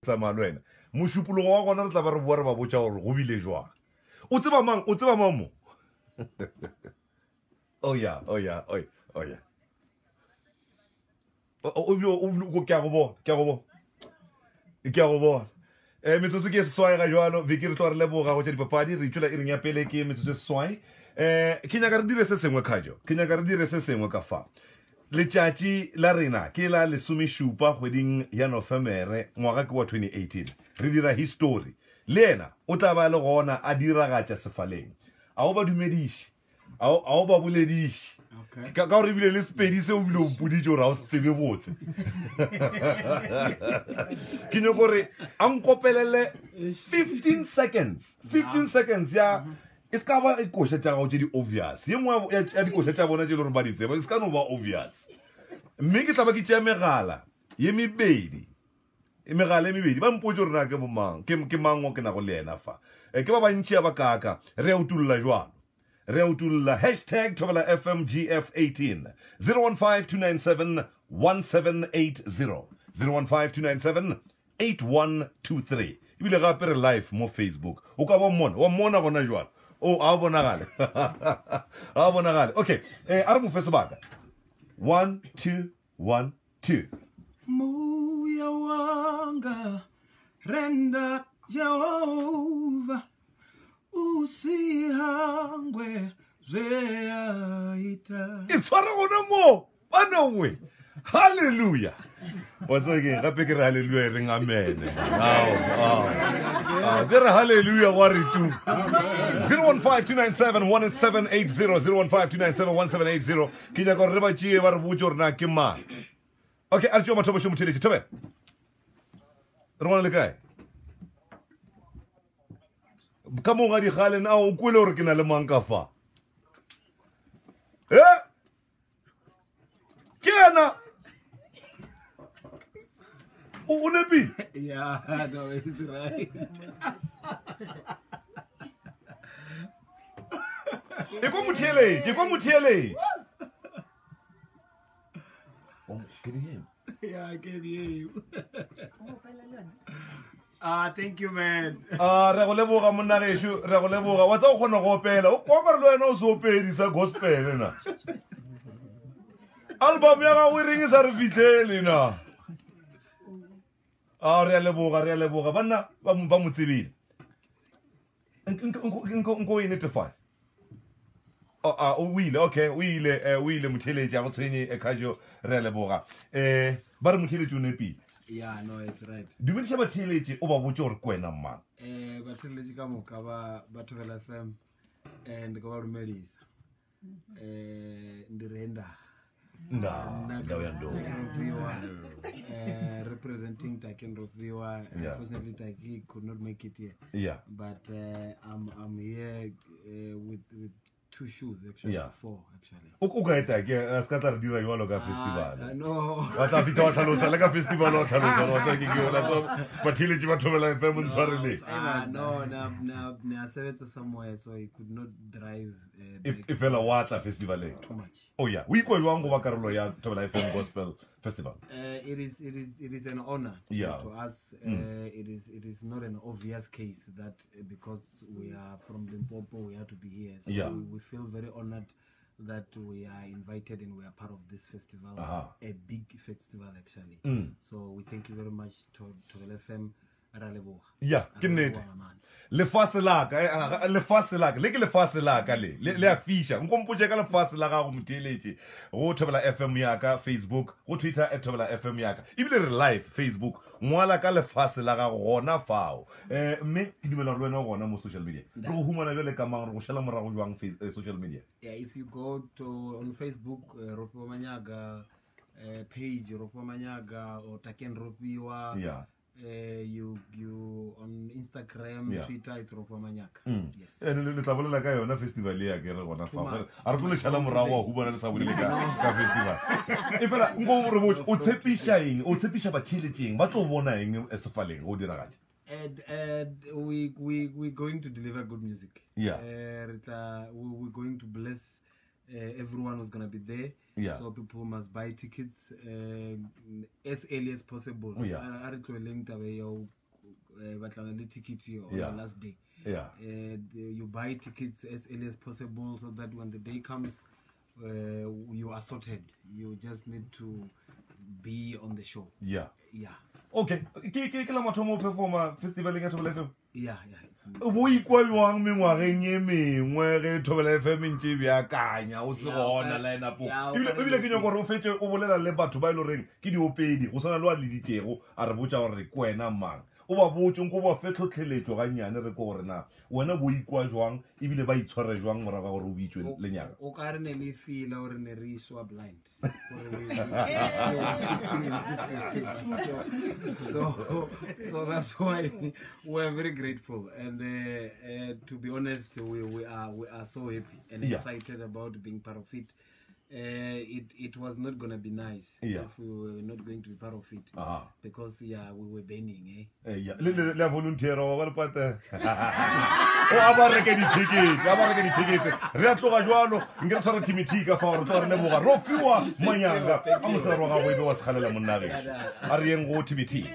tsamaya le wena mošupologo wa gona re tla ba re boa re ba botša gore go bile jwang o tseba mang mo oh yeah ke a go bona metsotso ke seswai ga jalo viki re tlo re leboga go tša dipapadi re itšola e reng ya pele ke metsotso e seswai ke nyaka re dire se sengwe kgajo ke nyaka re dire se sengwe ka fa letšatši la rena ke la lesomešupa kgweding ya Nofemere ngwaga ke wa 2018 re dira history le yena o tla ba le gona a diragatša sefaleng a o ba dumediše a o ba bolediše ka gore ebile le sepedi se o bile o mpoditše gore a o se tsebe botse ke nyako gore a nkopelele 15 seconds ya e se ka ba ikoša tša gago tše di-obvious ye ngwe ya dikoša tša bona tše le gore ba di tseba e se ka no ba obvious mme ke tla ba ke tšea megala ye mebedi ba mpotse gore na ke bomang ke mango ke nago le ena fa ke ba bantšhi ya bakaka re a utulla jwalo re a utulla hashtag Thobela FM GF18 015 297 1780 015 297 8123 ebile gape re live mo Facebook o ka ba mmona gona jwalo oh a bonagale a bonagale okay a re mo fe sebaka 1 2 1 2 Moya wanga renda Jehova usihangwe zweaita itshwara gona mo banongwe hallelujah what's again gape ke re hallelujah reng amen ke re hallelujah wa re tu 0152971780 0152971780 ke ja go re ba tšie ba re botse gore na ke mang okay a re tšeo mathomo šo motheletše thobe re gona le kae ka monga digale na o kwele gore ke na le mang ka fa ke ena o nepile yeah no it's right e kwa motheletše can you hear him? Yeah, I can hear you. Thank you, man. Re go leboga monna gešo re go leboga wa tsa go kgona go opela o kwa gore le wena o se opedisa gospel na album ya gago e reng e sa re fitlhele na re a leboga banna ba mo tsebile nko e netefy o ile motheletše a go tshwenye e kgajo re a leboga ba re motheletše o nepile Yeah, no, it's right. dumediša batheletše o ba botse gore kwena mmang batheletše ka moka ba Thobela FM and ka ba romelisa ndirenda ndawo ya ndo representing Taken Ropiwa. Unfortunately, Taki could not make it here. Yeah. But I'm here with 2 shoes actually. Yeah. 4 actually. O ka eta ke ska tla re dira jwalo ka festival. No. Wa tla fita wa tlhalosa le ka festival wa tlhalosa wa tla ke yona so batheletše ba Thobela FM ntshwarele. No, na sebetsa somewhere so he could not drive. If fela wa tla festival too much. Oh yeah, we go jwang go ba karolo ya Thobela FM Gospel Festival. It is an honor to us. It is not an obvious case that because we are from Limpopo we have to be here. So we feel very honored that we are invited and we are part of this festival, a big festival actually. So we thank you very much to LFM. Yeah, ke nnete lefatshe la ka le ke lefatshe la ka le a fisha nkompotse ka lefatshe la gago motheletše go Thobela FM ya ka Facebook go Twitter @Thobela FM ya ka ebile re live Facebook ngwala ka lefatshe la gago gona fao mme ke dumela re wena gona mo social media re go humana bjale ka mang re go shela morago jwang social media. Yeah, if you go on Facebook Ropiwa Manyaga page Ropiwa Manyaga or Taken Ropiwa. You on Instagram, Twitter, it's Ropiwa Manyaga. Yes. Le tla bolela ka yona festival ya ke re gona fa a re go le shala morago go bona le sa bolele ka festival e fela nko re botse o tshepisha batheletšeng ba tlo bona eng sefaleng go dira gaje. And we're going to deliver good music. Yeah. We're going to bless everyone was going to be there. Yeah. So people must buy tickets as early as possible. Yeah. I linked away your ticket on the last day. Yeah. You buy tickets as early as possible so that when the day comes, you are sorted. You just need to be on the show. Yeah. Yeah. Okay. Ke la mathomo performa festival ya Thobela FM. Yeah. Bo ikwa jwang mengwageng ye mengwe ge Thobela FM ntse bya kanya o se gona line up. Ebile ke nyoko re o fetse o bolela le batho ba ile reng ke diopedi go sona le wa le ditjego a re botsa gore ke wena mang. O ba botseng go ba fetlhotlheletso ga nyane re go gore na wena bo ikwa jwang ebile ba itshware jwang moraga gore o bitswe lenyaka. O ka re ne le feel or ne re swa blind. So that's why we're very grateful, and to be honest, we are so happy and excited about being part of it. It was not gonna be nice if we were not going to be part of it, because we were banning. Le volunteer wa le pata. O abareke di ticket. Re a tloga jwalo ngere tshwara timitika fa re tlo re leboga ro fiwa manyanga a mosara wa go e be wa se khalela monna ge a re yeng go TBT.